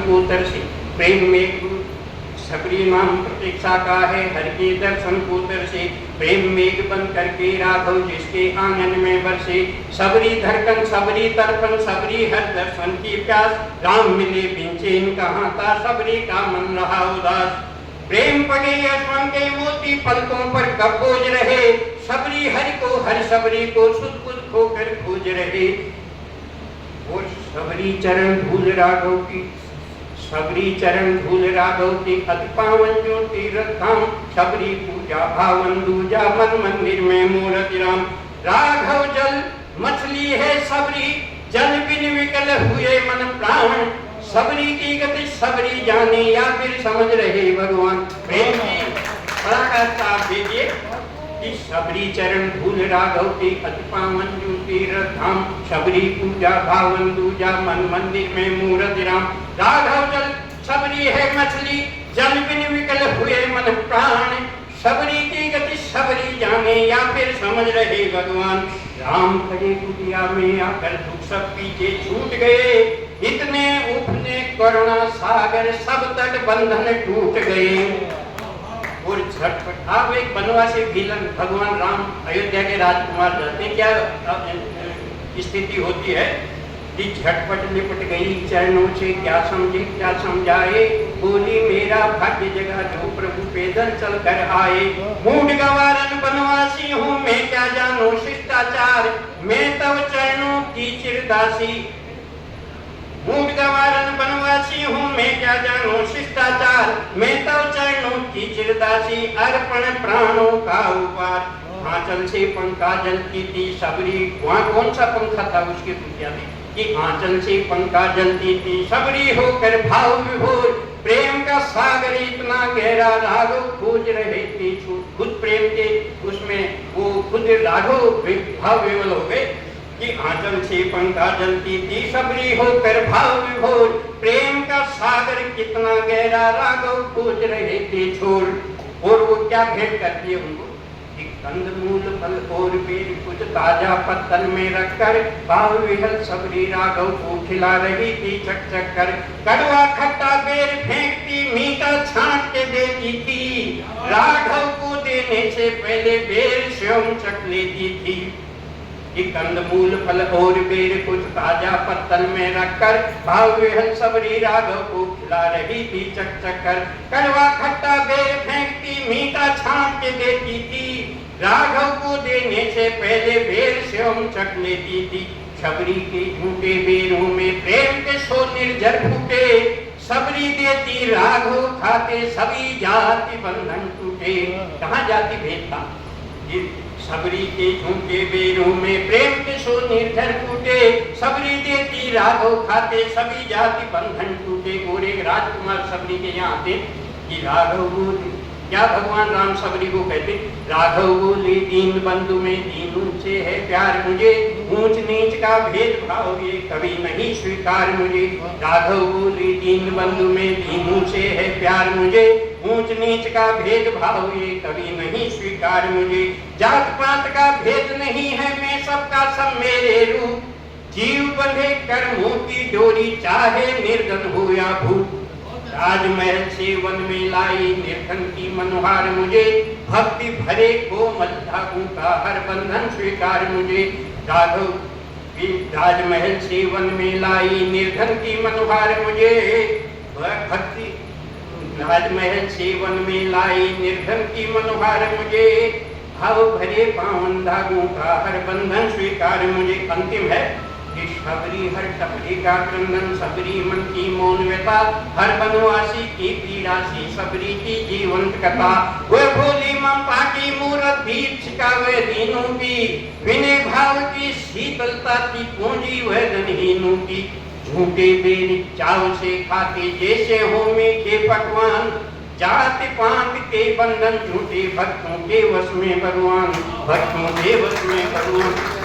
को तरसी। प्रेम में सबरी नाम प्रतीक्षा का है, हर के दर्शन को तरसे। प्रेम मेघ बन करके राघव जिसके आंगन में बरसे। सबरी धड़कन सबरी तर्पण सबरी हर दर्शन की प्यास। राम मिले बिन चैन कहाँ था, सबरी का मन रहा उदास। प्रेम पगे अश्वन के मोती पलकों पर कब बोझ रहे। सबरी हरि को हर सबरी को सुध बुध खोकर खोज रहे। और सबरी चरण धूल राघव की, सबरी चरण धूल राघव की अति पावन जो तीर्थ धाम। सबरी पूजा भावन दूजा मन मंदिर में मूर्ति राम। राघव जल मछली है सबरी, जल बिन विकल हुए मन प्राण। सबरी की गति सबरी जाने या फिर समझ रहे भगवान। प्रेम की पराकाष्ठा आप देखिए कि सबरी चरण धूल राघव के अति पावन जो तीर्थ धाम। सबरी पूजा भावन दूजा मन मंदिर में मूर्ति राम। राघव जल सबरी है मछली, जल बिन विकल हुए मन प्राण। सबरी की गति सबरी जाने या फिर समझ रहे भगवान। राम खड़े कुटिया में आकर दुख सब पीछे छूट गए। इतने उठने करुणा सागर सब तट बंधन टूट गए। और झटपट आप एक बनवासी विलन भगवान राम अयोध्या के राजकुमार रहते, क्या स्थिति होती है कि झटपट लिपट गई चरणों से। क्या समझे क्या समझाए, बोली मेरा भाग्य जगा जो प्रभु पैदल चल कर आए। मूड गवारन बनवासी हूँ मैं क्या जानू शिष्टाचार। मैं तब चरणों की चिरदासी। मूड गवारन बनवासी हूँ मैं क्या जानू शिष्टाचार। मैं तब चरणों की चिरदासी, अर्पण प्राणों का उपहार। आंचल से पंखा जलती थी सबरी, वहाँ कौन सा पंखा था उसके दुनिया में कि आंचल से पंखा जलती थी सबरी होकर भाव विभोर। प्रेम का सागर इतना गहरा राघव खोज रहे थे। खुद प्रेम के उसमें वो खुद राघव भाव विवल हो गए कि आंचल से पंखा जलती थी सबरी होकर भाव विभोर। प्रेम का सागर कितना गहरा राघव खोज रहे थे छोड़। और वो क्या भेंट करती है उनको, कंदमूल फल और बेर कुछ ताजा पत्तल में रखकर भाव विहल सबरी राघव को खिला रही थी चक चक कर। कड़वा खट्टा बेर फेंकती मीठा छांट के देती थी। राघव को देने से पहले बेर स्वयं चख लेती थी। कि कंदमूल फल और बेर कुछ ताजा पत्तल में रखकर भाव विहल सबरी राघव को खिला रही थी चक चक कर। कड़वा खट्टा बेर फेंकती मीठा छांट के देती थी। राघव को देने से पहले बेर स्वयं चख लेती थी। सबरी के झूठे बेरों में प्रेम के सो निर्जर फूटे। सबरी देती राघव खाते सभी जाति बंधन टूटे। कहाँ जाति भेद था, सबरी के झूठे बेरों में प्रेम के सो निर्जर फूटे। सबरी देती राघव खाते सभी जाति बंधन टूटे। और एक राजकुमार सबरी के यहाँ आते कि राघव बोले, क्या भगवान राम सबरी को कहते, राघव बोले दीन बंधु में दीनों से है प्यार मुझे। ऊंच नीच का भेदभाव ये कभी नहीं स्वीकार मुझे। राघव बोले दीन बंधु में दीनों से है प्यार मुझे। ऊंच नीच का भेदभाव ये कभी नहीं स्वीकार मुझे। जात पात का भेद नहीं है मैं सबका सब मेरे रूप। जीव बंधे कर्मों की डोरी चाहे निर्धन हो या भूख। राजमहल से वन में लाई निर्धन की मनोहार मुझे। भक्ति भरे कोमल धागों का हर बंधन स्वीकार मुझे। राघव राजमहल से वन में लाई निर्धन की मनोहार मुझे। भक्ति राजमहल से वन में लाई निर्धन की मनोहार मुझे। भाव भरे पावन धागों का हर बंधन स्वीकार मुझे। अंतिम है कि सबरी हर टपरी का क्रंदन सबरी मन की मौन व्यथा। हर बनवासी की पीड़ा सी सबरी की जीवंत कथा। वह भोली ममता की मूरत दीप छिकावे दीनों की। विनय भाव की शीतलता की पूंजी वह धनहीनों की। झूठे बेर चाव से खाते जैसे हो मीठे पकवान। जाति पात के बंधन झूठे भक्तों के वश में भगवान। भक्तों के वश में भगवान।